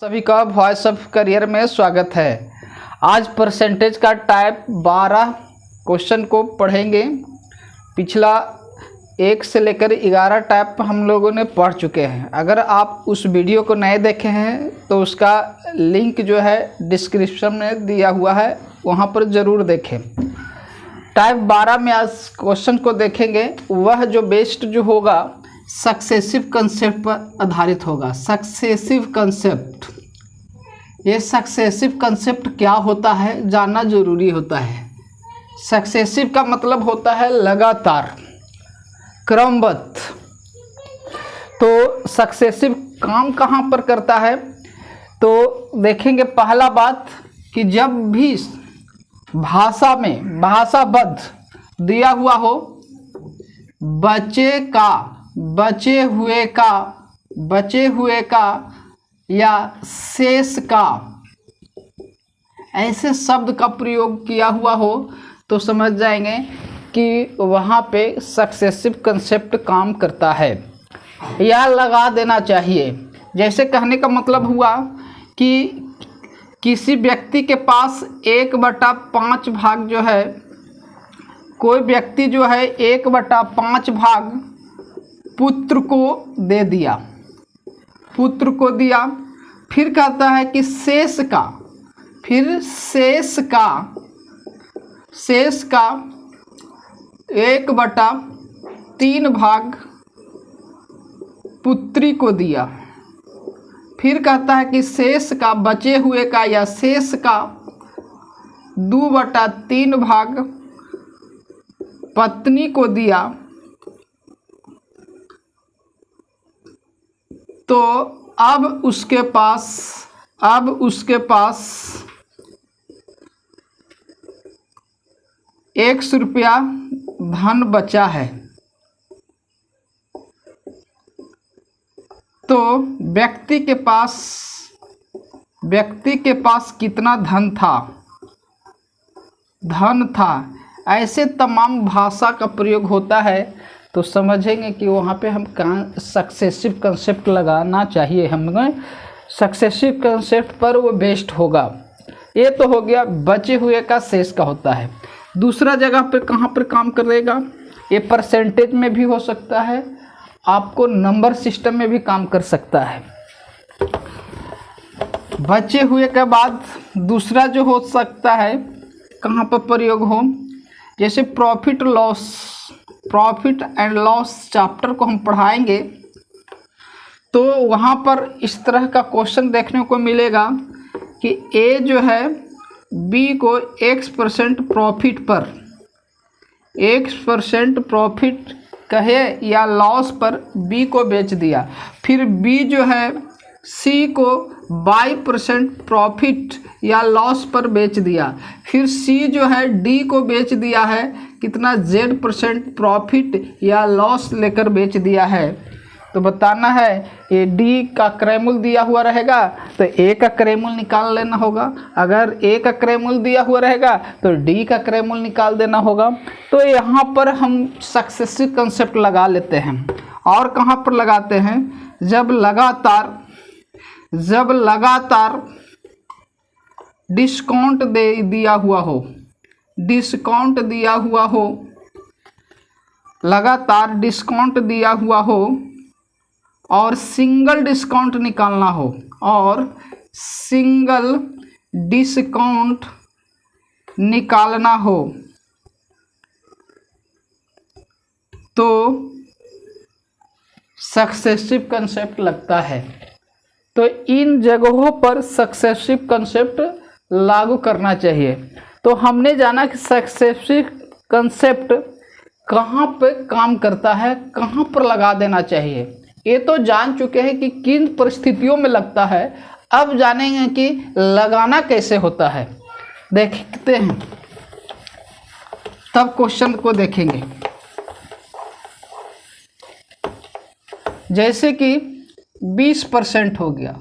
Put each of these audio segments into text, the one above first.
सभी का voice of career में स्वागत है। आज परसेंटेज का टाइप 12 क्वेश्चन को पढ़ेंगे। पिछला 1 से लेकर 11 टाइप हम लोगों ने पढ़ चुके हैं। अगर आप उस वीडियो को नए देखे हैं तो उसका लिंक जो है डिस्क्रिप्शन में दिया हुआ है, वहाँ पर ज़रूर देखें। टाइप 12 में आज क्वेश्चन को देखेंगे। वह जो बेस्ड जो होगा सक्सेसिव कंसेप्ट पर आधारित होगा। सक्सेसिव कंसेप्ट, ये सक्सेसिव कंसेप्ट क्या होता है जानना जरूरी होता है। सक्सेसिव का मतलब होता है लगातार, क्रमबद्ध। तो सक्सेसिव काम कहाँ पर करता है तो देखेंगे। पहला बात कि जब भी भाषा में भाषाबद्ध दिया हुआ हो, बचे हुए का या शेष का, ऐसे शब्द का प्रयोग किया हुआ हो तो समझ जाएंगे कि वहाँ पे सक्सेसिव कंसेप्ट काम करता है। या लगा देना चाहिए, जैसे कहने का मतलब हुआ कि किसी व्यक्ति के पास 1/5 भाग जो है, कोई व्यक्ति जो है 1/5 भाग पुत्र को दे दिया, पुत्र को दिया। फिर कहता है कि शेष का 1/3 भाग पुत्री को दिया। फिर कहता है कि शेष का, बचे हुए का या शेष का 2/3 भाग पत्नी को दिया। तो अब उसके पास 100 रुपया धन बचा है। तो व्यक्ति के पास कितना धन था। ऐसे तमाम भाषा का प्रयोग होता है तो समझेंगे कि वहाँ पे हम सक्सेसिव कंसेप्ट लगाना चाहिए। हमें सक्सेसिव कंसेप्ट पर वो बेस्ड होगा। ये तो हो गया बचे हुए का, शेष का होता है। दूसरा जगह पे कहाँ पर काम करेगा, ये परसेंटेज में भी हो सकता है, आपको नंबर सिस्टम में भी काम कर सकता है। बचे हुए के बाद दूसरा जो हो सकता है कहाँ पर प्रयोग हो, जैसे प्रॉफिट एंड लॉस चैप्टर को हम पढ़ाएंगे तो वहाँ पर इस तरह का क्वेश्चन देखने को मिलेगा कि ए जो है बी को X% प्रॉफिट पर X% प्रॉफिट कहे या लॉस पर बी को बेच दिया। फिर बी जो है सी को Y% प्रॉफिट या लॉस पर बेच दिया। फिर सी जो है डी को बेच दिया है, कितना Z% प्रॉफिट या लॉस लेकर बेच दिया है। तो बताना है ये डी का क्रयमूल्य दिया हुआ रहेगा तो ए का क्रयमूल्य निकाल लेना होगा। अगर ए का क्रयमूल्य दिया हुआ रहेगा तो डी का क्रयमूल्य निकाल देना होगा। तो यहाँ पर हम सक्सेसिव कंसेप्ट लगा लेते हैं। और कहाँ पर लगाते हैं, जब लगातार डिस्काउंट दिया हुआ हो, लगातार डिस्काउंट दिया हुआ हो और सिंगल डिस्काउंट निकालना हो, तो सक्सेसिव कंसेप्ट लगता है। तो इन जगहों पर सक्सेसिव कंसेप्ट लागू करना चाहिए। तो हमने जाना कि सक्सेसिव कंसेप्ट कहाँ पे काम करता है, कहाँ पर लगा देना चाहिए। ये तो जान चुके हैं कि किन परिस्थितियों में लगता है। अब जानेंगे कि लगाना कैसे होता है। देखते हैं, तब क्वेश्चन को देखेंगे। जैसे कि 20% हो गया,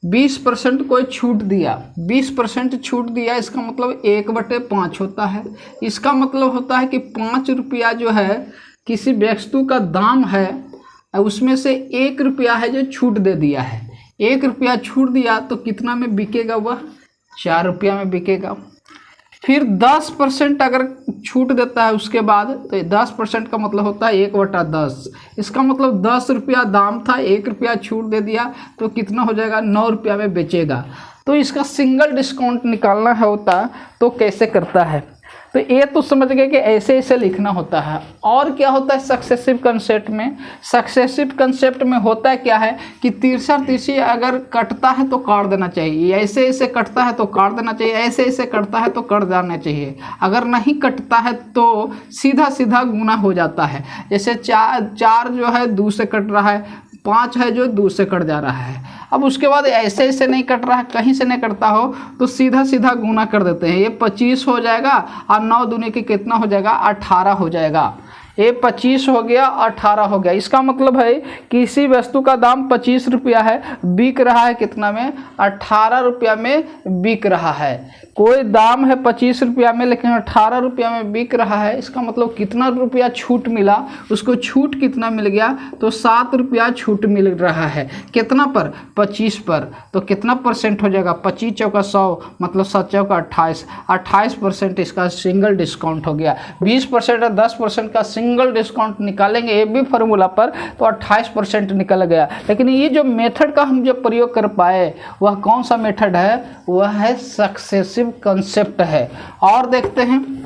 20% कोई छूट दिया, 20% छूट दिया, इसका मतलब 1/5 होता है। इसका मतलब होता है कि 5 रुपया जो है किसी वस्तु का दाम है, उसमें से 1 रुपया है जो छूट दे दिया है। 1 रुपया छूट दिया तो कितना में बिकेगा वह? 4 रुपया में बिकेगा। फिर 10% अगर छूट देता है उसके बाद, तो 10% का मतलब होता है 1/10। इसका मतलब 10 रुपया दाम था, 1 रुपया छूट दे दिया तो कितना हो जाएगा? 9 रुपया में बेचेगा। तो इसका सिंगल डिस्काउंट निकालना होता तो कैसे करता है? तो ये तो समझ गए कि ऐसे ऐसे लिखना होता है। और क्या होता है सक्सेसिव कंसेप्ट में? सक्सेसिव कंसेप्ट में होता क्या है कि तिरछा तिरछी अगर कटता है तो काट देना चाहिए, ऐसे ऐसे कटता है तो काट देना चाहिए, ऐसे ऐसे कटता है तो कट जाना चाहिए। अगर नहीं कटता है तो सीधा सीधा गुना हो जाता है। जैसे 4 जो है 2 से कट रहा है, 5 है जो 2 से कट जा रहा है। अब उसके बाद ऐसे ऐसे नहीं कट रहा है, कहीं से नहीं कटता हो तो सीधा सीधा गुना कर देते हैं। ये 25 हो जाएगा और 9 दूनी के कितना हो जाएगा? 18 हो जाएगा। ये 25 हो गया, 18 हो गया। इसका मतलब है किसी वस्तु का दाम 25 रुपया है, बिक रहा है कितना में? 18 रुपया में बिक रहा है। कोई दाम है 25 रुपया में लेकिन 18 रुपया में बिक रहा है। इसका मतलब कितना रुपया छूट मिला? उसको छूट कितना मिल गया? तो 7 रुपया छूट मिल रहा है। कितना पर? 25 पर। तो कितना परसेंट हो जाएगा? 25 चौका 100 मतलब 7 चौका 28, 28% इसका सिंगल डिस्काउंट हो गया। 20% और 10% का सिंगल डिस्काउंट निकालेंगे ये भी फार्मूला पर तो 28% निकल गया। लेकिन ये जो मेथड का हम जो प्रयोग कर पाए वह कौन सा मेथड है? वह है सक्सेसिव कंसेप्ट है। और देखते हैं,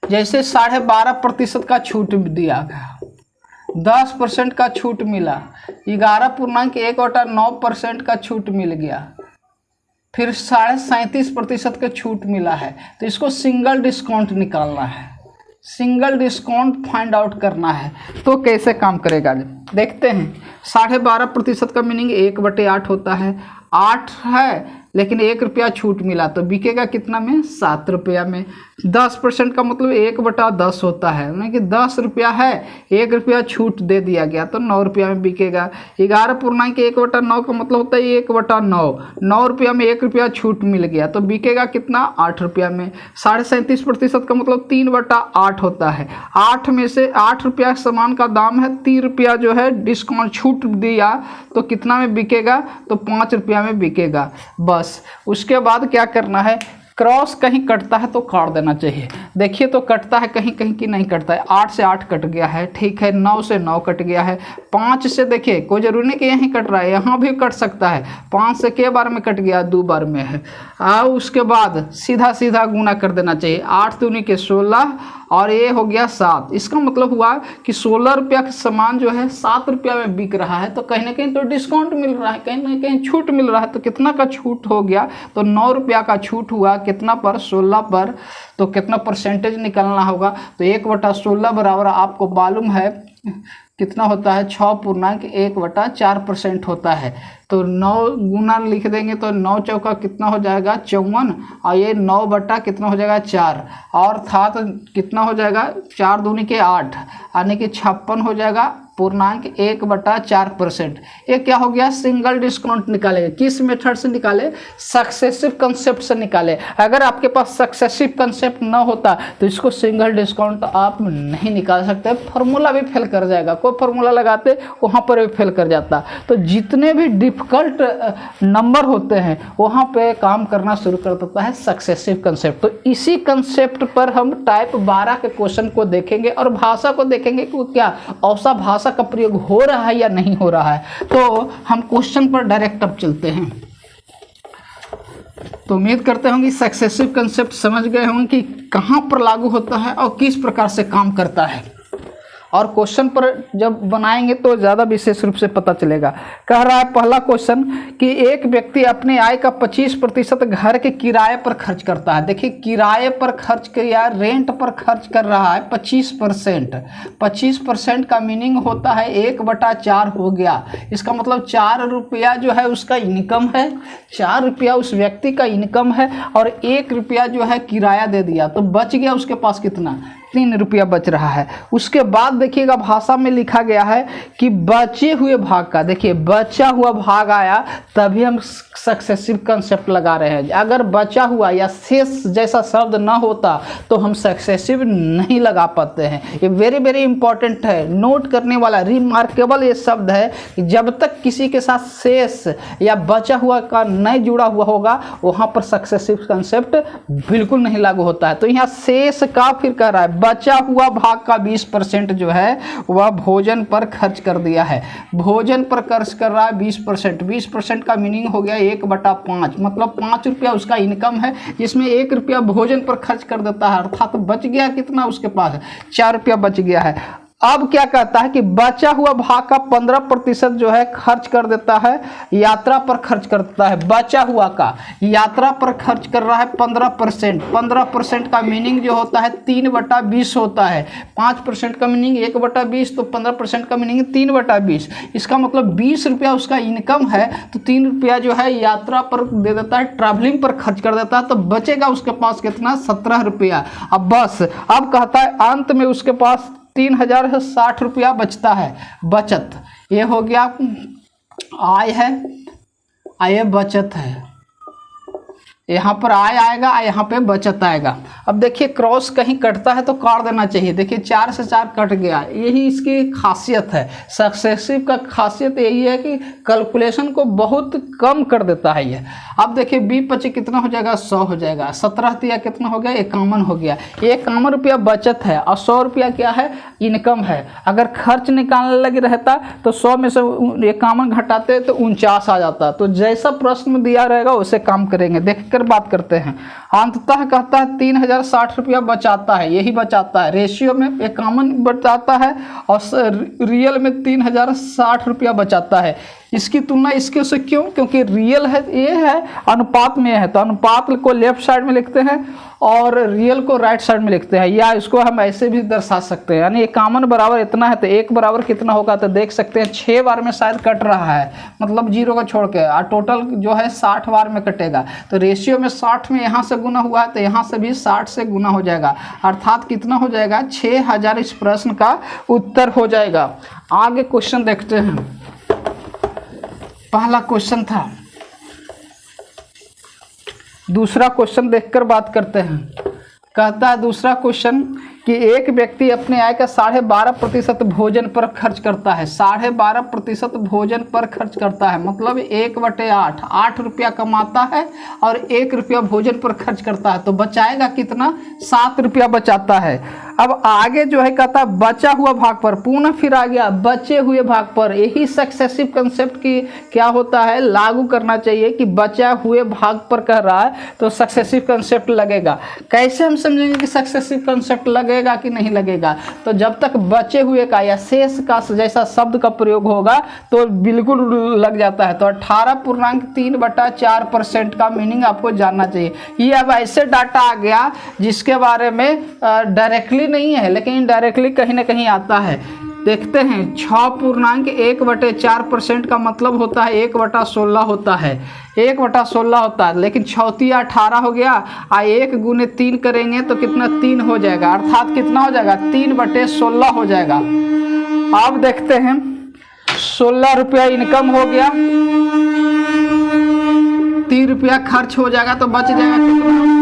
जैसे 12.5% का छूट दिया गया, 10% का छूट मिला, 11.1/9% का छूट मिल गया, फिर 37.5% का छूट मिला है। तो इसको सिंगल डिस्काउंट निकालना है, सिंगल डिस्काउंट फाइंड आउट करना है। तो कैसे काम करेगा देखते हैं। 12.5% का मीनिंग 1/8 होता है। 8 है लेकिन 1 रुपया छूट मिला तो बिकेगा कितना में? 7 रुपया में। 10% का मतलब 1/10 होता है, यानी कि 10 रुपया है, 1 रुपया छूट दे दिया गया तो 9 रुपया में बिकेगा। 11.1/9 का मतलब होता है 1/9, 9 रुपया में 1 रुपया छूट मिल गया तो बिकेगा कितना? 8 रुपया में। 37.5% का मतलब 3/8 होता है। 8 में से 8 रुपया सामान का दाम है, 3 रुपया जो है डिस्काउंट छूट दिया तो कितना में बिकेगा? तो 5 रुपया में बिकेगा। बस उसके बाद क्या करना है? क्रॉस कहीं कटता है तो काट देना चाहिए। देखिए तो कटता है कहीं कहीं कि नहीं कटता है। 8 से 8 कट गया है, ठीक है। 9 से 9 कट गया है। 5 से देखिए कोई जरूरी नहीं कि यहीं कट रहा है, यहाँ भी कट सकता है। 5 से के बार में कट गया? 2 बार में है। उसके बाद सीधा सीधा गुना कर देना चाहिए। 8 दूनी के 16 और ये हो गया 7। इसका मतलब हुआ कि 16 रुपया का सामान जो है 7 रुपया में बिक रहा है तो कहीं ना कहीं तो डिस्काउंट मिल रहा है, कहीं ना कहीं छूट मिल रहा है। तो कितना का छूट हो गया? तो 9 रुपया का छूट हुआ कितना पर? 16 पर। तो कितना परसेंटेज निकालना होगा? तो 1/16 बराबर आपको मालूम है कितना होता है? 6.1/4% होता है। तो 9 गुना लिख देंगे तो 9 चौका कितना हो जाएगा? 54 और ये 9 बटा कितना हो जाएगा? 4 और था तो कितना हो जाएगा? 4 दूनी के 8 यानी कि 56 हो जाएगा। 1/4%। ये क्या हो गया? सिंगल डिस्काउंट निकालेंगे। किस मेथड से निकाले? सक्सेसिव कंसेप्ट से निकाले। अगर आपके पास सक्सेसिव कंसेप्ट ना होता तो इसको सिंगल डिस्काउंट आप नहीं निकाल सकते, फार्मूला भी फेल कर जाएगा। कोई फार्मूला लगाते वहाँ पर भी फेल कर जाता। तो जितने भी डिफिकल्ट नंबर होते हैं वहाँ पे काम करना शुरू कर देता है सक्सेसिव कंसेप्ट। तो इसी कंसेप्ट पर हम टाइप 12 के क्वेश्चन को देखेंगे और भाषा को देखेंगे कि क्या औसा भाषा का प्रयोग हो रहा है या नहीं हो रहा है। तो हम क्वेश्चन पर डायरेक्ट अब चलते हैं। तो उम्मीद करते होंगे सक्सेसिव कंसेप्ट समझ गए होंगे कि कहाँ पर लागू होता है और किस प्रकार से काम करता है। और क्वेश्चन पर जब बनाएंगे तो ज़्यादा विशेष रूप से पता चलेगा। कह रहा है पहला क्वेश्चन कि एक व्यक्ति अपने आय का 25% घर के किराए पर खर्च करता है। देखिए किराए पर खर्च किया, रेंट पर खर्च कर रहा है 25%। 25% का मीनिंग होता है 1/4 हो गया। इसका मतलब 4 रुपया जो है उसका इनकम है, 4 रुपया उस व्यक्ति का इनकम है और 1 रुपया जो है किराया दे दिया तो बच गया उसके पास कितना? 3 रुपया बच रहा है। उसके बाद देखिएगा भाषा में लिखा गया है कि बचे हुए भाग का, देखिए बचा हुआ भाग आया तभी हम सक्सेसिव कंसेप्ट लगा रहे हैं। अगर बचा हुआ या शेष जैसा शब्द ना होता तो हम सक्सेसिव नहीं लगा पाते हैं। ये वेरी वेरी इंपॉर्टेंट है, नोट करने वाला, रिमार्केबल ये शब्द है कि जब तक किसी के साथ शेष या बचा हुआ का नहीं जुड़ा हुआ होगा वहाँ पर सक्सेसिव कंसेप्ट बिल्कुल नहीं लागू होता है। तो यहाँ शेष का फिर कह रहा है बचा हुआ भाग का 20% जो है वह भोजन पर खर्च कर दिया है। भोजन पर खर्च कर रहा है 20%। 20% का मीनिंग हो गया 1/5, मतलब 5 रुपया उसका इनकम है जिसमें 1 रुपया भोजन पर खर्च कर देता है, अर्थात बच गया कितना उसके पास, 4 रुपया बच गया है। अब क्या कहता है कि बचा हुआ भाग का 15% जो है खर्च कर देता है, यात्रा पर खर्च करता है। बचा हुआ का यात्रा पर खर्च कर रहा है 15%। 15% का मीनिंग जो होता है 3/20 होता है। 5% का मीनिंग 1/20, तो 15% का मीनिंग 3/20। इसका मतलब 20 रुपया उसका इनकम है तो 3 रुपया जो है यात्रा पर दे देता है, ट्रैवलिंग पर खर्च कर देता है, तो बचेगा उसके पास कितना, 17 रुपया। अब बस अब कहता है अंत में उसके पास 3060 रुपया बचता है। बचत ये हो गया, आय है, आय बचत है, यहाँ पर आय आएगा, यहाँ पे बचत आएगा। अब देखिए क्रॉस कहीं कटता है तो काट देना चाहिए। देखिए 4 से 4 कट गया, यही इसकी खासियत है। सक्सेसिव का खासियत यही है कि कैलकुलेशन को बहुत कम कर देता है ये। अब देखिए 20 कितना हो जाएगा, 100 हो जाएगा। 17 तिया कितना हो गया, 51 हो गया। 51 रुपया बचत है और 100 रुपया क्या है, इनकम है। अगर खर्च निकालने लगे रहता तो 100 में से 51 घटाते तो 49 आ जाता। तो जैसा प्रश्न दिया रहेगा वैसे काम करेंगे। देख बात करते हैं। अंततः कहता है 3060 रुपया बचाता है, यही बचाता है। रेशियो में 51 बचाता है और रियल में 3060 रुपया बचाता है। इसकी तुलना इसके से क्यों, क्योंकि रियल है ये है, अनुपात में है, तो अनुपात को लेफ्ट साइड में लिखते हैं और रियल को राइट साइड में लिखते हैं। या इसको हम ऐसे भी दर्शा सकते हैं, यानी 51 बराबर इतना है तो 1 बराबर कितना होगा, तो देख सकते हैं 6 बार में शायद कट रहा है, मतलब 0 को छोड़ के, और टोटल जो है 60 बार में कटेगा। तो रेशियो में 60 में यहाँ से गुना हुआ है तो यहाँ से भी 60 से गुना हो जाएगा, अर्थात कितना हो जाएगा, 6000 इस प्रश्न का उत्तर हो जाएगा। आगे क्वेश्चन देखते हैं। पहला क्वेश्चन था, दूसरा क्वेश्चन देखकर बात करते हैं। कहता है दूसरा क्वेश्चन कि एक व्यक्ति अपने आय का 12.5% भोजन पर खर्च करता है। 12.5% भोजन पर खर्च करता है, मतलब 1/8, 8 रुपया कमाता है और 1 रुपया भोजन पर खर्च करता है, तो बचाएगा कितना, 7 रुपया बचाता है। अब आगे जो है कहता है बचा हुआ भाग पर, पुनः फिर आ गया बचे हुए भाग पर। यही सक्सेसिव कंसेप्ट की क्या होता है, लागू करना चाहिए कि बचा हुए भाग पर कह रहा है तो सक्सेसिव कंसेप्ट लगेगा। कैसे हम समझेंगे कि सक्सेसिव कंसेप्ट लगेगा कि नहीं लगेगा, तो जब तक बचे हुए का या शेष का जैसा शब्द का प्रयोग होगा तो बिल्कुल लग जाता है। तो 18.3/4% का मीनिंग आपको जानना चाहिए। ये अब ऐसे डाटा आ गया जिसके बारे में डायरेक्टली नहीं है लेकिन इनडायरेक्टली कहीं ना कहीं आता है। देखते हैं 6.1/4% का मतलब होता है 1/16 होता है, 1/16 होता है, लेकिन 6 18 हो गया, 1 गुने 3 करेंगे तो कितना, 3 हो जाएगा, अर्थात कितना हो जाएगा, 3/16 हो जाएगा। अब देखते हैं 16 रुपया इनकम हो गया, 3 रुपया खर्च हो जाएगा तो बच जाएगा कितना,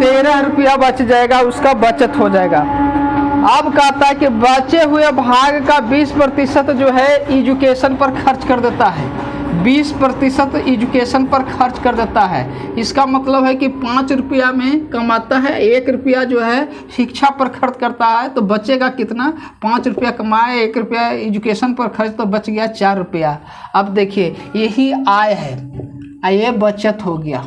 13 रुपया बच जाएगा, उसका बचत हो जाएगा। अब कहता है कि बचे हुए भाग का 20% जो है एजुकेशन पर खर्च कर देता है। 20% एजुकेशन पर खर्च कर देता है। इसका मतलब है कि 5 रुपया में कमाता है, 1 रुपया जो है शिक्षा पर खर्च करता है, तो बचेगा कितना, 5 रुपया कमाए, 1 रुपया एजुकेशन पर खर्च, तो बच गया 4 रुपया। अब देखिए यही आय है, ये बचत हो गया।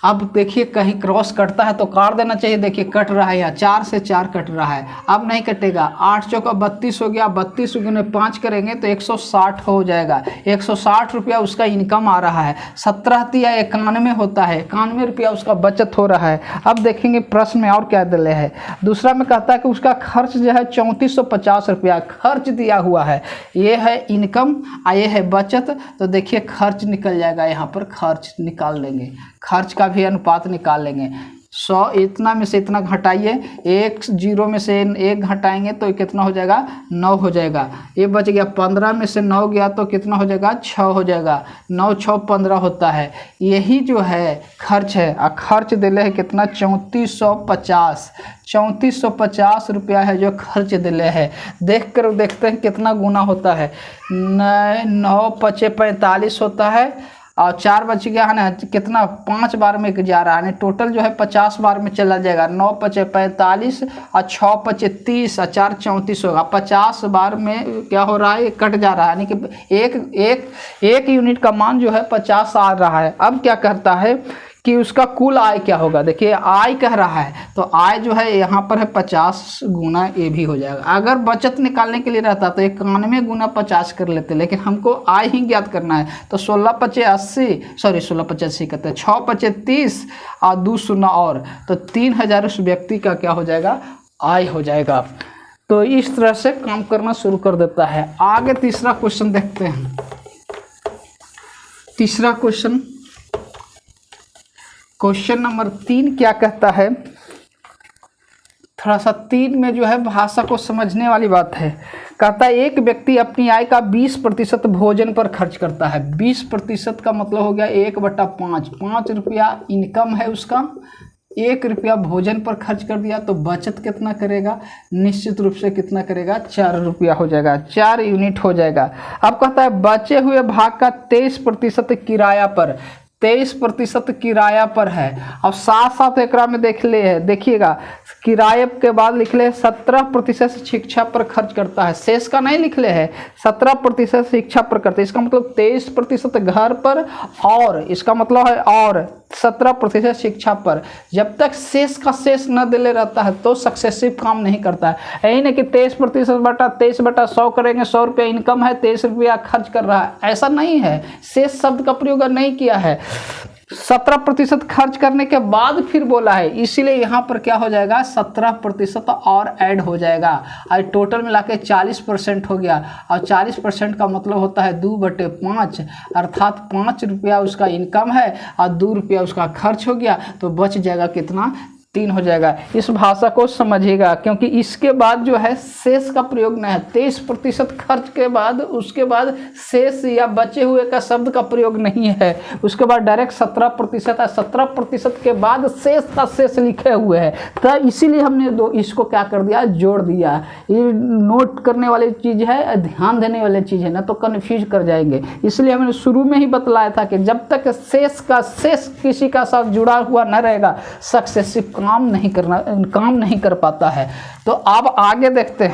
अब देखिए कहीं क्रॉस कटता है तो काट देना चाहिए। देखिए कट रहा है, यहाँ 4 से 4 कट रहा है, अब नहीं कटेगा। 8 चौका 32 हो गया, 32 गुने 5 करेंगे तो 160 हो जाएगा। 160 रुपया उसका इनकम आ रहा है। 17 तिया 91 होता है, 91 रुपया उसका बचत हो रहा है। अब देखेंगे प्रश्न में और क्या दिले है। दूसरा में कहता है कि उसका खर्च जो है 3450 रुपया खर्च दिया हुआ है। ये है इनकम, ये है बचत। तो देखिए खर्च निकल जाएगा, यहाँ पर खर्च निकाल लेंगे, खर्च का भी अनुपात निकाल लेंगे। 100 इतना में से इतना घटाइए, एक जीरो में से एक घटाएंगे तो कितना हो जाएगा 9 हो जाएगा। ये बच गया 15 में से 9 गया तो कितना हो जाएगा 6 हो जाएगा। 9 6 15 होता है। यही जो है खर्च है। और खर्च दिले है कितना 3450 रुपया है जो खर्च दिले है। देख कर देखते हैं कितना गुना होता है। 9 5 45 होता है और 4 बच गया है ना, कितना 5 बार में जा रहा है, यानी टोटल जो है 50 बार में चला जाएगा। 9 5 45 और 6 5 30 और 4 34 होगा। 50 बार में क्या हो रहा है, कट जा रहा है, यानी कि एक यूनिट का मान जो है 50 आ रहा है। अब क्या करता है कि उसका कुल आय क्या होगा। देखिए आय कह रहा है तो आय जो है यहाँ पर है 50 गुना ये भी हो जाएगा। अगर बचत निकालने के लिए रहता तो 91 गुना 50 कर लेते, लेकिन हमको आय ही ज्ञात करना है। तो 16 5 80 16 5 80 कहते हैं, 6 5 30 और 2 शून्य और, तो 3000 उस व्यक्ति का क्या हो जाएगा आय हो जाएगा। तो इस तरह से काम करना शुरू कर देता है। आगे तीसरा क्वेश्चन देखते हैं। तीसरा क्वेश्चन नंबर 3 क्या कहता है, थोड़ा सा 3 में जो है भाषा को समझने वाली बात है। कहता है एक व्यक्ति अपनी आय का 20% भोजन पर खर्च करता है। 20% का मतलब हो गया 1/5। 5 रुपया इनकम है उसका, 1 रुपया भोजन पर खर्च कर दिया तो बचत कितना करेगा, निश्चित रूप से कितना करेगा 4 रुपया हो जाएगा, 4 यूनिट हो जाएगा। अब कहता है बचे हुए भाग का 23% किराया पर, 23% किराया पर है। अब साथ साथ एक में देखिएगा किराए के बाद लिख ले 17% शिक्षा पर खर्च करता है। शेष का नहीं लिख ले है, 17% शिक्षा पर करता है। इसका मतलब 23% घर पर और इसका मतलब है और 17% शिक्षा पर। जब तक शेष का शेष न दिले रहता है तो सक्सेसिव काम नहीं करता है। यही नहीं कि 23% बटा 100 करेंगे, 100 रुपया इनकम है, 23 रुपया खर्च कर रहा है, ऐसा नहीं है। शेष शब्द का प्रयोग नहीं किया है, 17% खर्च करने के बाद फिर बोला है, इसीलिए यहाँ पर क्या हो जाएगा 17% और ऐड हो जाएगा और टोटल मिला के 40% हो गया। और 40% का मतलब होता है 2/5, अर्थात 5 रुपया उसका इनकम है और 2 रुपया उसका खर्च हो गया तो बच जाएगा कितना 3 हो जाएगा। इस भाषा को समझिएगा क्योंकि इसके बाद जो है शेष का प्रयोग नहीं है। 23% खर्च के बाद उसके बाद शेष या बचे हुए का शब्द का प्रयोग नहीं है। उसके बाद डायरेक्ट 17% है, 17% के बाद शेष का शेष लिखे हुए हैं। तो इसीलिए हमने इसको क्या कर दिया, जोड़ दिया। ये नोट करने वाली चीज़ है, ध्यान देने वाली चीज़ है, ना तो कन्फ्यूज कर जाएंगे। इसलिए हमने शुरू में ही बतलाया था कि जब तक शेष का शेष किसी का साथ जुड़ा हुआ न रहेगा सक्सेसिव काम नहीं कर पाता है। तो अब आगे देखते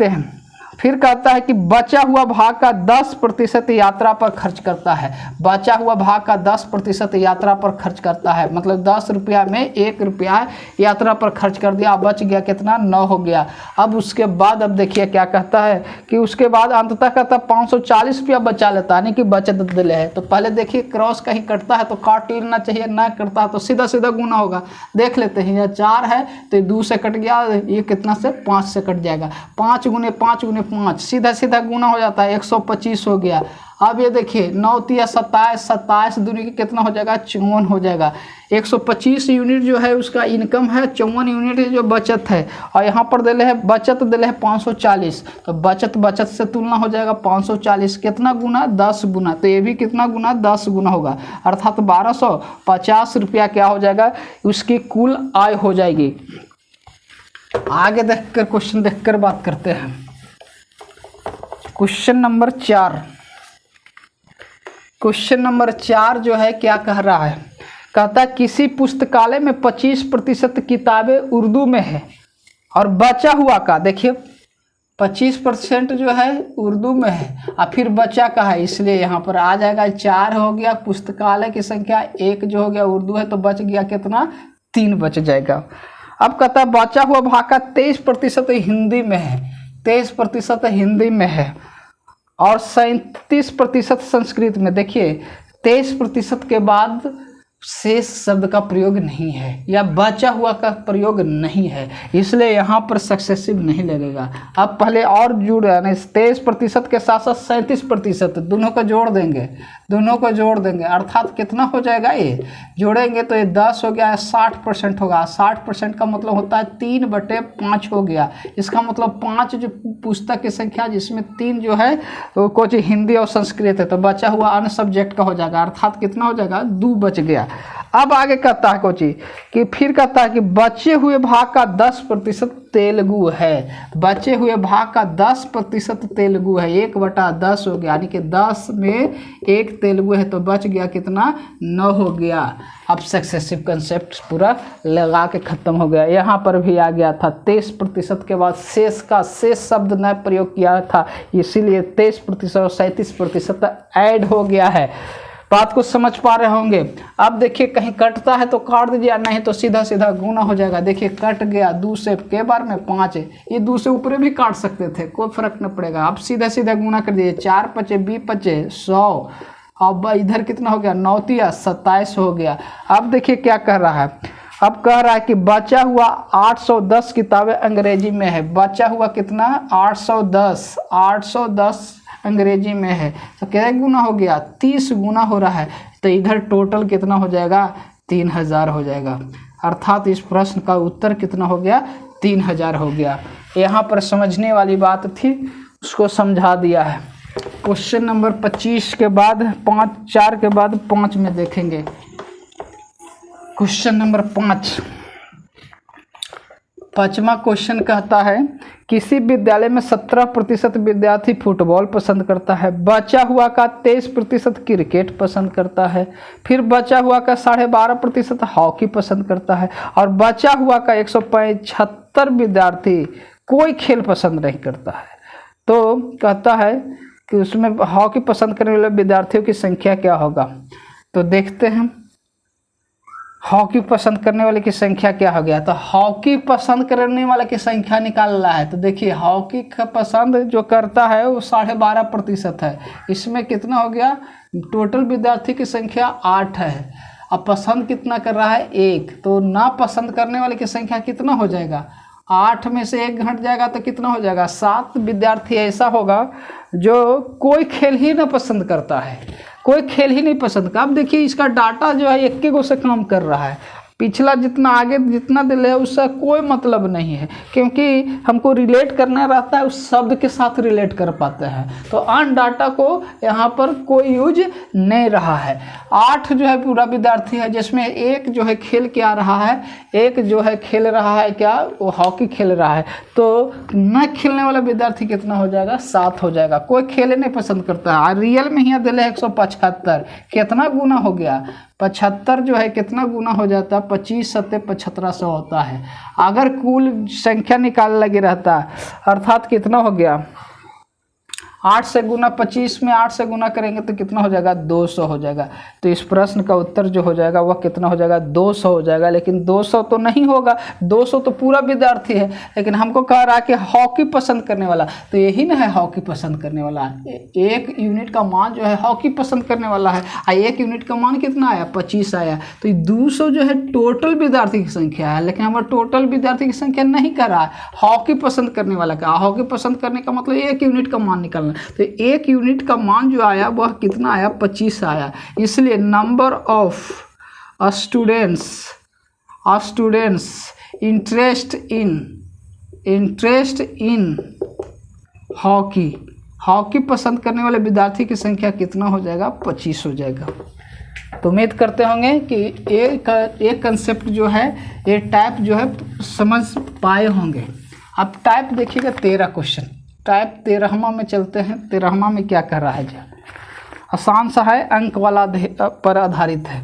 हैं। फिर कहता है कि बचा हुआ भाग का 10% यात्रा पर खर्च करता है। बचा हुआ भाग का 10% यात्रा पर खर्च करता है, मतलब 10 रुपया में 1 रुपया यात्रा पर खर्च कर दिया, बच गया कितना 9 हो गया। अब उसके बाद अब देखिए क्या कहता है कि उसके बाद अंततः कहता है 540 रुपया बचा लेता है, यानी कि बचत दिले है। तो पहले देखिए क्रॉस कहीं कटता है तो काट लेना चाहिए, ना करता है तो सीधा सीधा गुना होगा। देख लेते हैं, यह 4 है तो 2 से कट गया, ये कितना से 5 से कट जाएगा। 5 गुने 5 गुने 5 सीधा सीधा गुना हो जाता है, 125 हो गया। अब ये देखिए 9 तिया 27, 27 दूनी की कितना हो जाएगा 54 हो जाएगा। 125 यूनिट जो है उसका इनकम है, 54 यूनिट जो बचत है। और यहाँ पर दिले है बचत दिले है 540, तो बचत से तुलना हो जाएगा 540 कितना गुना 10 गुना, तो ये भी कितना गुना 10 गुना होगा, अर्थात 1250 रुपया क्या हो जाएगा उसकी कुल आय हो जाएगी। आगे देखकर क्वेश्चन देखकर बात करते हैं। क्वेश्चन नंबर 4 जो है क्या कह रहा है, कहता है किसी पुस्तकालय में 25% किताबें उर्दू में है और बचा हुआ का, देखिए 25% जो है उर्दू में है और फिर बचा का है, इसलिए यहाँ पर आ जाएगा 4 हो गया। पुस्तकालय की संख्या 1 जो हो गया उर्दू है तो बच गया कितना 3 बच जाएगा। अब कहता है बचा हुआ भाग का 23% हिंदी में है, 23% हिंदी में है और 37% संस्कृत में। देखिए 23% के बाद शेष शब्द का प्रयोग नहीं है या बचा हुआ का प्रयोग नहीं है, इसलिए यहाँ पर सक्सेसिव नहीं लगेगा। अब पहले और जुड़ यानी 23% के साथ साथ 37% दोनों को जोड़ देंगे, दोनों को जोड़ देंगे, अर्थात कितना हो जाएगा, ये जोड़ेंगे तो ये 10 हो गया, 60% होगा। 60% का मतलब होता है 3/5 हो गया। इसका मतलब 5 जो पुस्तक की संख्या जिसमें 3 जो है वो कुछ हिंदी और संस्कृत है, तो बचा हुआ अन्य सब्जेक्ट का हो जाएगा, अर्थात कितना हो जाएगा, 2 बच गया। अब आगे कहता है कोची कि फिर कहता है कि बचे हुए भाग का 10% तेलुगु है। बचे हुए भाग का 10% तेलुगु है, 1/10 हो गया, यानी कि 10 में 1 तेलुगु है, तो बच गया कितना, 9 हो गया। अब सक्सेसिव कंसेप्ट पूरा लगा के खत्म हो गया। यहाँ पर भी आ गया था 23% के बाद शेष शब्द न प्रयोग किया था, इसीलिए 23% और 37% ऐड हो गया है। बात को समझ पा रहे होंगे। अब देखिए कहीं कटता है तो काट दीजिए, नहीं तो सीधा सीधा गुना हो जाएगा। देखिए कट गया, 2 से के बार में 5 है, ये 2 से ऊपर भी काट सकते थे, कोई फर्क न पड़ेगा। अब सीधा सीधा गुना कर दीजिए, 4 × 5 = 20 = 100। अब इधर कितना हो गया, 9 × 3 = 27 हो गया। अब देखिए क्या कह रहा है, अब कह रहा है कि बचा हुआ 810 किताबें अंग्रेजी में है। बचा हुआ कितना, 810 अंग्रेजी में है, तो क्या गुना हो गया, 30 गुना हो रहा है, तो इधर टोटल कितना हो जाएगा, 3000 हो जाएगा। अर्थात इस प्रश्न का उत्तर कितना हो गया, 3000 हो गया। यहाँ पर समझने वाली बात थी, उसको समझा दिया है। क्वेश्चन नंबर 25 के बाद 4 के बाद 5 में देखेंगे। क्वेश्चन नंबर 5वां क्वेश्चन कहता है किसी विद्यालय में 17% विद्यार्थी फुटबॉल पसंद करता है, बचा हुआ का 23% क्रिकेट पसंद करता है, फिर बचा हुआ का 12.5% हॉकी पसंद करता है, और बचा हुआ का 175 विद्यार्थी कोई खेल पसंद नहीं करता है। तो कहता है कि उसमें हॉकी पसंद करने वाले विद्यार्थियों की संख्या क्या होगा। तो देखते हैं हॉकी पसंद करने वाले की संख्या क्या हो गया। तो हॉकी पसंद करने वाले की संख्या निकाल रहा है, तो देखिए हॉकी का पसंद जो करता है वो 12.5% है। इसमें कितना हो गया, टोटल विद्यार्थी की संख्या 8 है। अब पसंद कितना कर रहा है, 1, तो ना पसंद करने वाले की संख्या कितना हो जाएगा, 8 में से 1 घट जाएगा तो कितना हो जाएगा, 7 विद्यार्थी ऐसा होगा जो कोई खेल ही ना पसंद करता है, कोई खेल ही नहीं पसंद का। अब देखिए इसका डाटा जो है 1 से काम कर रहा है, पिछला जितना आगे जितना दिल है उसका कोई मतलब नहीं है, क्योंकि हमको रिलेट करना रहता है, उस शब्द के साथ रिलेट कर पाते हैं। तो अन डाटा को यहाँ पर कोई यूज नहीं रहा है। 8 जो है पूरा विद्यार्थी है, जिसमें 1 जो है खेल के आ रहा है, 1 जो है खेल रहा है क्या, वो हॉकी खेल रहा है। तो न खेलने वाला विद्यार्थी कितना हो जाएगा, 7 हो जाएगा। कोई खेले नहीं पसंद करता है। रियल में यहाँ दिल है 175, कितना गुना हो गया, 75 जो है कितना गुना हो जाता है, 25 × 7 = 1700 होता है। अगर कुल संख्या निकाल लगे रहता है, अर्थात कितना हो गया, 8 से गुना 25 में 8 से गुना करेंगे तो कितना हो जाएगा, 200 हो जाएगा। तो इस प्रश्न का उत्तर जो हो जाएगा वह कितना हो जाएगा, 200 हो जाएगा। लेकिन 200 तो नहीं होगा, 200 तो पूरा विद्यार्थी है, लेकिन हमको कह रहा है कि हॉकी पसंद करने वाला, तो यही ना है हॉकी पसंद करने वाला। 1 यूनिट का मान जो है हॉकी पसंद करने वाला है, 1 यूनिट का मान कितना आया, 25 आया। तो 200 जो है टोटल विद्यार्थी की संख्या है, लेकिन हमारा टोटल विद्यार्थी की संख्या नहीं कर रहा है, हॉकी पसंद करने वाला का। हॉकी पसंद करने का मतलब 1 यूनिट का मान निकालना, तो 1 यूनिट का मान जो आया वह कितना आया, 25 आया। इसलिए number of students interest in hockey पसंद करने वाले विद्यार्थी की संख्या कितना हो जाएगा, 25 हो जाएगा। तो उम्मीद करते होंगे कि एक कंसेप्ट जो है, ये टाइप जो है समझ पाए होंगे। अब टाइप देखिएगा 13 क्वेश्चन, टाइप 13वां में चलते हैं। 13वां में क्या कर रहा है, आसान सा है, अंक वाला पर आधारित है।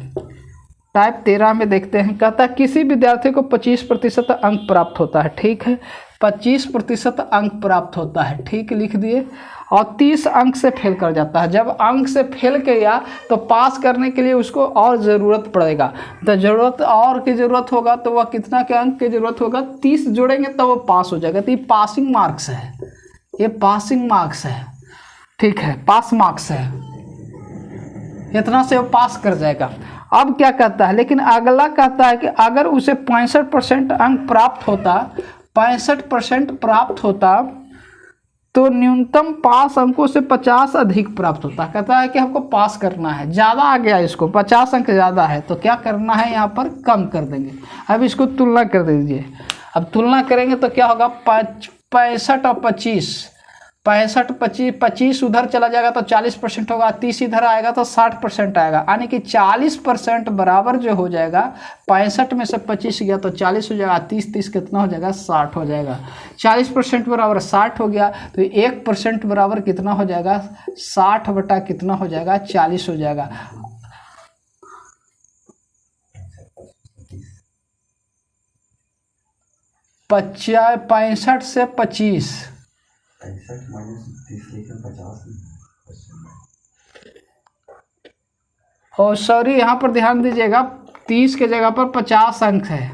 टाइप 13 में देखते हैं, कहता है किसी विद्यार्थी को 25% अंक प्राप्त होता है, ठीक है, 25% अंक प्राप्त होता है, ठीक लिख दिए, और 30 अंक से फेल कर जाता है। जब अंक से फेल किया तो पास करने के लिए उसको और ज़रूरत पड़ेगा, तो ज़रूरत होगा तो वह कितना के अंक की ज़रूरत होगा, 30 जोड़ेंगे तो वो पास हो जाएगा। तो ये पासिंग मार्क्स है, ये पासिंग मार्क्स है, ठीक है, पास मार्क्स है। इतना से वो पास कर जाएगा। अब क्या कहता है, लेकिन अगला कहता है कि अगर उसे 65% अंक प्राप्त होता, 65% प्राप्त होता तो न्यूनतम पास अंकों से 50 अधिक प्राप्त होता। कहता है कि हमको पास करना है, ज़्यादा आ गया इसको, 50 अंक ज़्यादा है, तो क्या करना है, यहाँ पर कम कर देंगे। अब इसको तुलना कर दीजिए। अब तुलना करेंगे तो क्या होगा, 65 और 25, 65 25 उधर चला जाएगा तो 40% होगा, 30 इधर आएगा तो 60% आएगा, यानी कि 40% बराबर जो हो जाएगा, 65 में से 25 गया तो 40 हो जाएगा, 30 कितना हो जाएगा, 60 हो जाएगा। 40% बराबर 60 हो गया तो 1% बराबर कितना हो जाएगा, 60 बटा कितना हो जाएगा, 40 हो जाएगा। पच्चा 65 से 25 और सॉरी यहाँ पर ध्यान दीजिएगा, 30 के जगह पर 50 अंक है,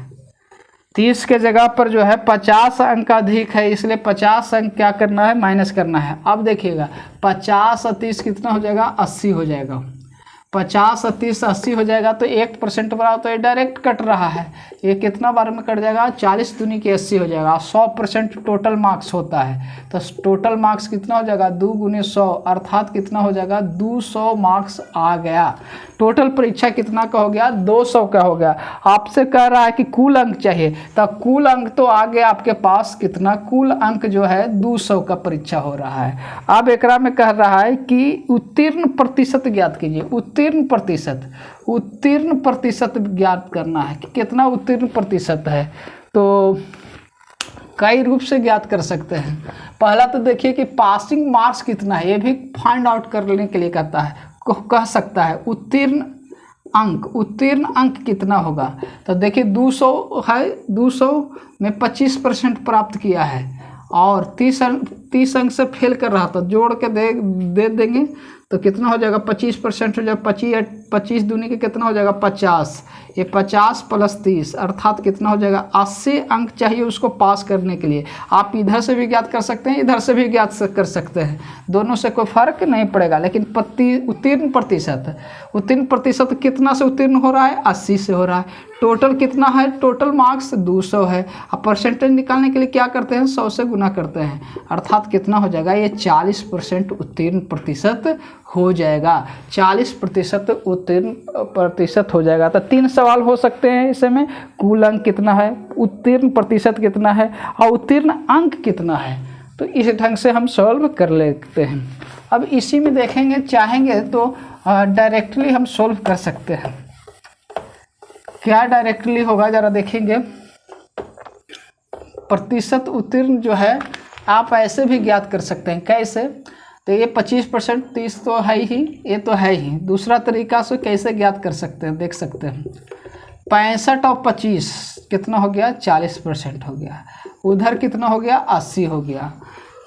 30 के जगह पर जो है 50 अंक अधिक है, इसलिए 50 अंक क्या करना है, माइनस करना है। अब देखिएगा 50 और 30 कितना हो जाएगा, 80 हो जाएगा। 50 और 30 80 हो जाएगा तो 1% बराबर, तो ये डायरेक्ट कट रहा है, ये कितना बार में कट जाएगा, 40 दूनी के 80 हो जाएगा। 100% टोटल मार्क्स होता है, तो टोटल मार्क्स कितना हो जाएगा, 2 गुने 100 अर्थात कितना हो जाएगा, 200 मार्क्स आ गया। टोटल परीक्षा कितना का हो गया, 200 का हो गया। आपसे कह रहा है कि कुल अंक चाहिए, तो कुल अंक तो आ गया आपके पास कितना, कुल अंक जो है 200 का परीक्षा हो रहा है। अब एकरा में कह रहा है कि उत्तीर्ण प्रतिशत ज्ञात कीजिए। उत्तीर्ण प्रतिशत ज्ञात करना है कि कितना उत्तीर्ण प्रतिशत है, तो कई रूप से ज्ञात कर सकते हैं। पहला तो देखिए कि पासिंग मार्क्स कितना है, ये भी फाइंड आउट करने के लिए कहता है, कह सकता है उत्तीर्ण अंक कितना होगा। तो देखिए 200 है, 200 में 25% प्राप्त किया है और 30 अंक से फेल कर रहा था, जोड़ के दे देंगे तो कितना हो जाएगा, 25% हो जाएगा, 25 दूनी के कितना हो जाएगा, 50। ये 50 प्लस 30 अर्थात कितना हो जाएगा, 80 अंक चाहिए उसको पास करने के लिए। आप इधर से भी ज्ञात कर सकते हैं, इधर से भी ज्ञात कर सकते हैं, दोनों से कोई फर्क नहीं पड़ेगा। लेकिन उत्तीर्ण प्रतिशत कितना से उत्तीर्ण हो रहा है, 80 से हो रहा है। टोटल कितना है, टोटल मार्क्स 200 है। अब परसेंटेज निकालने के लिए क्या करते हैं, 100 से गुना करते हैं, अर्थात कितना हो जाएगा, ये 40% उत्तीर्ण प्रतिशत हो जाएगा। 40% उत्तीर्ण प्रतिशत हो जाएगा। तो 3 सवाल हो सकते हैं इसमें, कुल अंक कितना है, उत्तीर्ण प्रतिशत कितना है और उत्तीर्ण अंक कितना है। तो इस ढंग से हम सॉल्व कर लेते हैं। अब इसी में देखेंगे, चाहेंगे तो डायरेक्टली हम सॉल्व कर सकते हैं। क्या डायरेक्टली होगा जरा देखेंगे। प्रतिशत उत्तीर्ण जो है आप ऐसे भी ज्ञात कर सकते हैं, कैसे, तो ये 25% 30 तो है ही, ये तो है ही। दूसरा तरीका से कैसे ज्ञात कर सकते हैं, देख सकते हैं। 65 और 25 कितना हो गया, 40% हो गया। उधर कितना हो गया, 80 हो गया।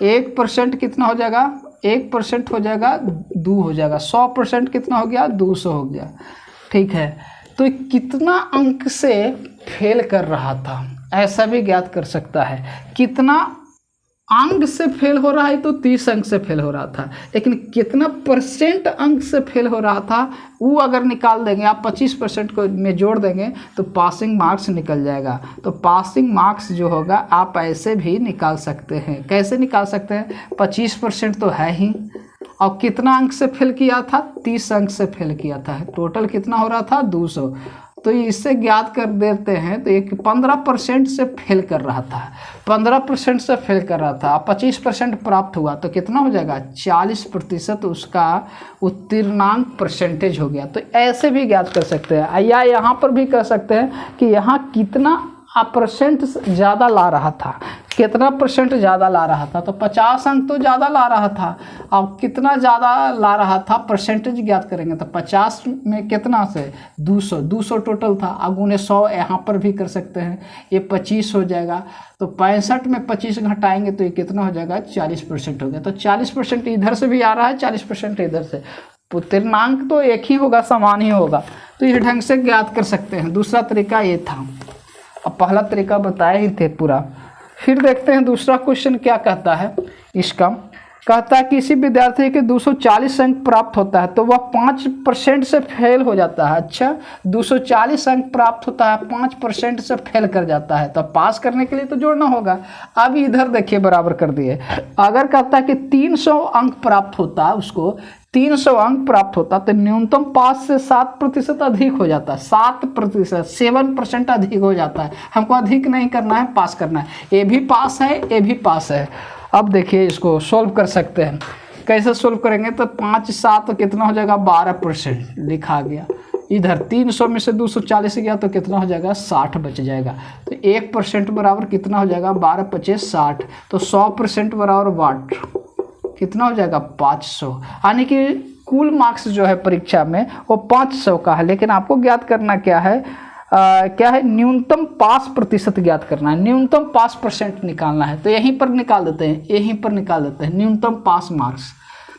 1% कितना हो जाएगा, 1% हो जाएगा, 2 हो जाएगा। 100% कितना हो गया, 200 हो गया। ठीक है, तो कितना अंक से फेल कर रहा था, ऐसा भी ज्ञात कर सकता है। कितना अंक से फेल हो रहा है, तो 30 अंक से फेल हो रहा था, लेकिन कितना परसेंट अंक से फेल हो रहा था वो अगर निकाल देंगे, आप 25% को में जोड़ देंगे तो पासिंग मार्क्स निकल जाएगा। तो पासिंग मार्क्स जो होगा आप ऐसे भी निकाल सकते हैं। कैसे निकाल सकते हैं, 25% तो है ही, और कितना अंक से फेल किया था, 30 अंक से फेल किया था। टोटल कितना हो रहा था, 200। तो इससे ज्ञात कर देते हैं। तो एक 15% से फेल कर रहा था, 15% से फेल कर रहा था, 25% प्राप्त हुआ तो कितना हो जाएगा, 40% उसका उत्तीर्णांक परसेंटेज हो गया। तो ऐसे भी ज्ञात कर सकते हैं, या यहाँ पर भी कर सकते हैं कि यहाँ कितना परसेंट ज़्यादा ला रहा था, कितना परसेंट ज़्यादा ला रहा था। तो 50 अंक तो ज़्यादा ला रहा था, अब कितना ज़्यादा ला रहा था परसेंटेज ज्ञात करेंगे। तो 50 में कितना से 200 टोटल था, अब गुने 100 यहाँ पर भी कर सकते हैं, ये 25 हो जाएगा। तो 65 में 25 घटाएंगे तो ये कितना हो जाएगा, 40% हो गया। तो 40% इधर से भी आ रहा है, 40% इधर से, उत्तीर्णांक तो एक ही होगा, समान ही होगा। तो इस ढंग से ज्ञात कर सकते हैं। दूसरा तरीका ये था, अब पहला तरीका बताए ही थे पूरा। फिर देखते हैं दूसरा क्वेश्चन क्या कहता है इसका। कहता है किसी विद्यार्थी के 240 अंक प्राप्त होता है तो वह 5% से फेल हो जाता है। अच्छा, 240 अंक प्राप्त होता है, 5% से फेल कर जाता है, तो पास करने के लिए तो जोड़ना होगा। अब इधर देखिए बराबर कर दिए। अगर कहता है कि 300 अंक प्राप्त होता है, उसको 300 अंक प्राप्त होता तो न्यूनतम पास से 7% अधिक हो जाता है। 7%, 7% अधिक हो जाता है। हमको अधिक नहीं करना है, पास करना है। ये भी पास है, ये भी पास है। अब देखिए इसको सोल्व कर सकते हैं। कैसे सोल्व करेंगे, तो 5 7 तो कितना हो जाएगा, 12% लिखा गया। इधर 300 में से 240 गया तो कितना हो जाएगा, 60 बच जाएगा। तो 1% बराबर कितना हो जाएगा, 12 25 60। तो 100% बराबर वाट कितना हो जाएगा, 500। यानी कि कुल मार्क्स जो है परीक्षा में वो 500 का है। लेकिन आपको ज्ञात करना क्या है, क्या है, न्यूनतम पास प्रतिशत ज्ञात करना है। न्यूनतम पास % निकालना है। तो यहीं पर निकाल देते हैं, यहीं पर निकाल देते हैं न्यूनतम पास मार्क्स।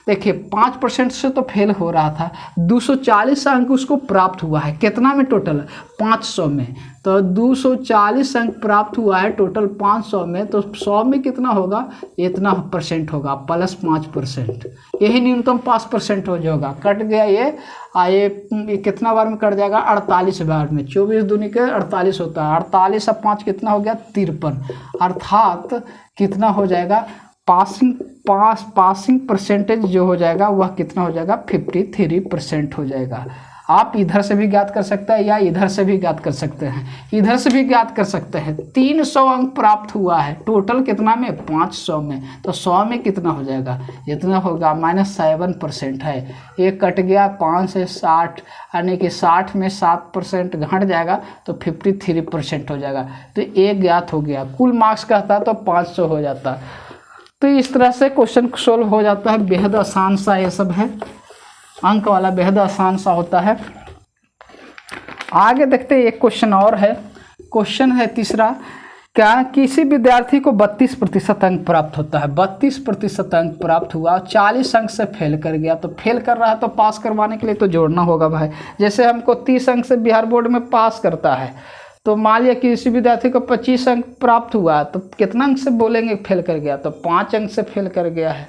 देखिए 5% से तो फेल हो रहा था, 240 अंक उसको प्राप्त हुआ है। कितना में टोटल, 500 में। तो 240 अंक प्राप्त हुआ है टोटल 500 में, तो 100 में कितना होगा, इतना % होगा, प्लस 5%। यही न्यूनतम पास % हो जाएगा। कट गया ये कितना बार में कट जाएगा, 48 बार में। 24 दूनी के 48 होता है, 48 और 5 कितना हो गया, 53। अर्थात कितना हो जाएगा, पासिंग % जो हो जाएगा वह कितना हो जाएगा, 53% हो जाएगा। आप इधर से भी ज्ञात कर सकते हैं या इधर से भी ज्ञात कर सकते हैं, इधर से भी ज्ञात कर सकते हैं। 300 अंक प्राप्त हुआ है टोटल कितना में, 500 में। तो 100 में कितना हो जाएगा, इतना होगा, -7% है। एक कट गया, 5 से 60, यानी कि 60 में 7% घट जाएगा तो 53% हो जाएगा। तो एक ज्ञात हो गया। कुल मार्क्स कहता तो 500 हो जाता। तो इस तरह से क्वेश्चन सोल्व हो जाता है। बेहद आसान सा ये सब है, अंक वाला बेहद आसान सा होता है। आगे देखते हैं, एक क्वेश्चन और है। क्वेश्चन है तीसरा, क्या किसी विद्यार्थी को 32% अंक प्राप्त होता है। 32% अंक प्राप्त हुआ, 40 अंक से फेल कर गया। तो फेल कर रहा है तो पास करवाने के लिए तो जोड़ना होगा भाई। जैसे हमको 30 अंक से बिहार बोर्ड में पास करता है, तो मान लिया कि किसी विद्यार्थी को 25 अंक प्राप्त हुआ, तो कितना अंक से बोलेंगे फेल कर गया, तो 5 अंक से फेल कर गया है।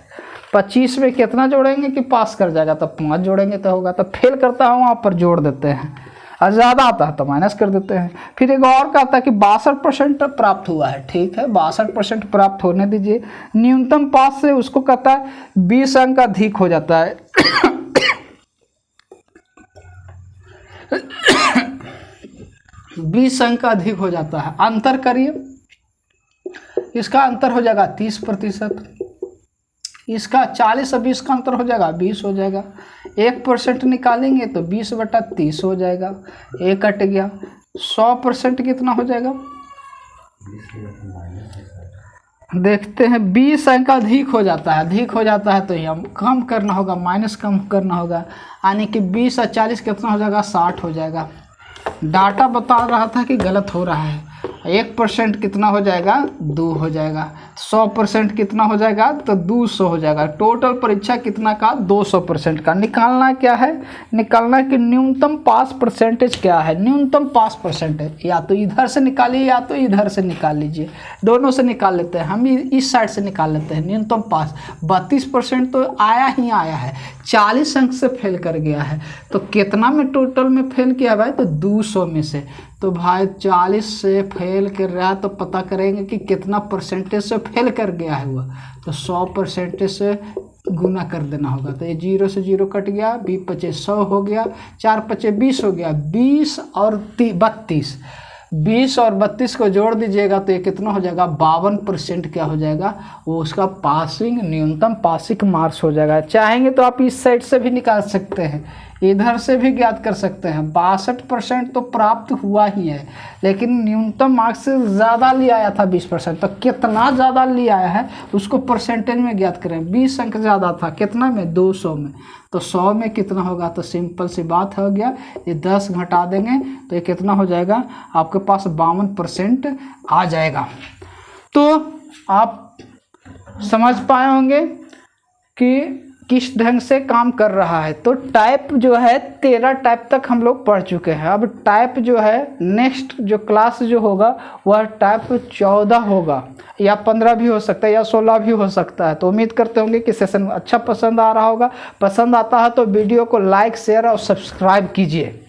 25 में कितना जोड़ेंगे कि पास कर जाएगा, तो 5 जोड़ेंगे तो होगा। तो फेल करता है वहाँ पर जोड़ देते हैं, और ज़्यादा आता है तो माइनस कर देते हैं। फिर एक और कहता है कि 62% प्राप्त हुआ है। ठीक है, 62% प्राप्त होने दीजिए। न्यूनतम पास से उसको कहता है 20 अंक अधिक हो जाता है। 20 अंक अधिक हो जाता है। अंतर करिए, इसका अंतर हो जाएगा 30%, इसका 40 और 20 का अंतर हो जाएगा 20 हो जाएगा। 1% निकालेंगे तो 20/30 हो जाएगा। एक कट गया। 100% कितना हो जाएगा, देखते हैं। 20 अंक अधिक हो जाता है, अधिक हो जाता है तो ये हम कम करना होगा, माइनस कम करना होगा। यानी कि 20 और 40 कितना हो जाएगा, 60 हो जाएगा। डाटा बता रहा था कि गलत हो रहा है। 1% कितना हो जाएगा, 2 हो जाएगा। 100% कितना हो जाएगा, तो 200 हो जाएगा। टोटल परीक्षा कितना का, 200% का। निकालना क्या है, निकालना कि न्यूनतम पास % क्या है। न्यूनतम पास % या तो इधर से निकालिए या तो इधर से निकाल लीजिए, दोनों से निकाल लेते हैं। हम इस साइड से निकाल लेते हैं। न्यूनतम पास 32% तो आया ही आया है, 40 अंक से फेल कर गया है। तो कितना में टोटल में फेल किया भाई, तो 200 में से। तो भाई 40 से फेल कर रहा है तो पता करेंगे कि कितना % से फेल कर गया है वह। तो 100% से गुना कर देना होगा। तो ये 0 से 0 कट गया, 20 25 100 हो गया, 4 25 20 हो गया। 20 और 32, 20 और 32 को जोड़ दीजिएगा तो ये कितना हो जाएगा, 52% क्या हो जाएगा, वो उसका पासिंग, न्यूनतम पासिंग मार्क्स हो जाएगा। चाहेंगे तो आप इस साइड से भी निकाल सकते हैं, इधर से भी ज्ञात कर सकते हैं। 62% तो प्राप्त हुआ ही है, लेकिन न्यूनतम मार्क्स से ज़्यादा ले आया था 20%। तो कितना ज़्यादा ले आया है उसको % में ज्ञात करें। 20 अंक ज़्यादा था, कितना में, 200 में। तो 100 में कितना होगा, तो सिंपल सी बात हो गया। ये 10 घटा देंगे तो ये कितना हो जाएगा, आपके पास 52% आ जाएगा। तो आप समझ पाए होंगे कि किस ढंग से काम कर रहा है। तो टाइप जो है 13 टाइप तक हम लोग पढ़ चुके हैं। अब टाइप जो है नेक्स्ट जो क्लास जो होगा वह टाइप 14 होगा, या 15 भी हो सकता है, या 16 भी हो सकता है। तो उम्मीद करते होंगे कि सेशन अच्छा पसंद आ रहा होगा। पसंद आता है तो वीडियो को लाइक शेयर और सब्सक्राइब कीजिए।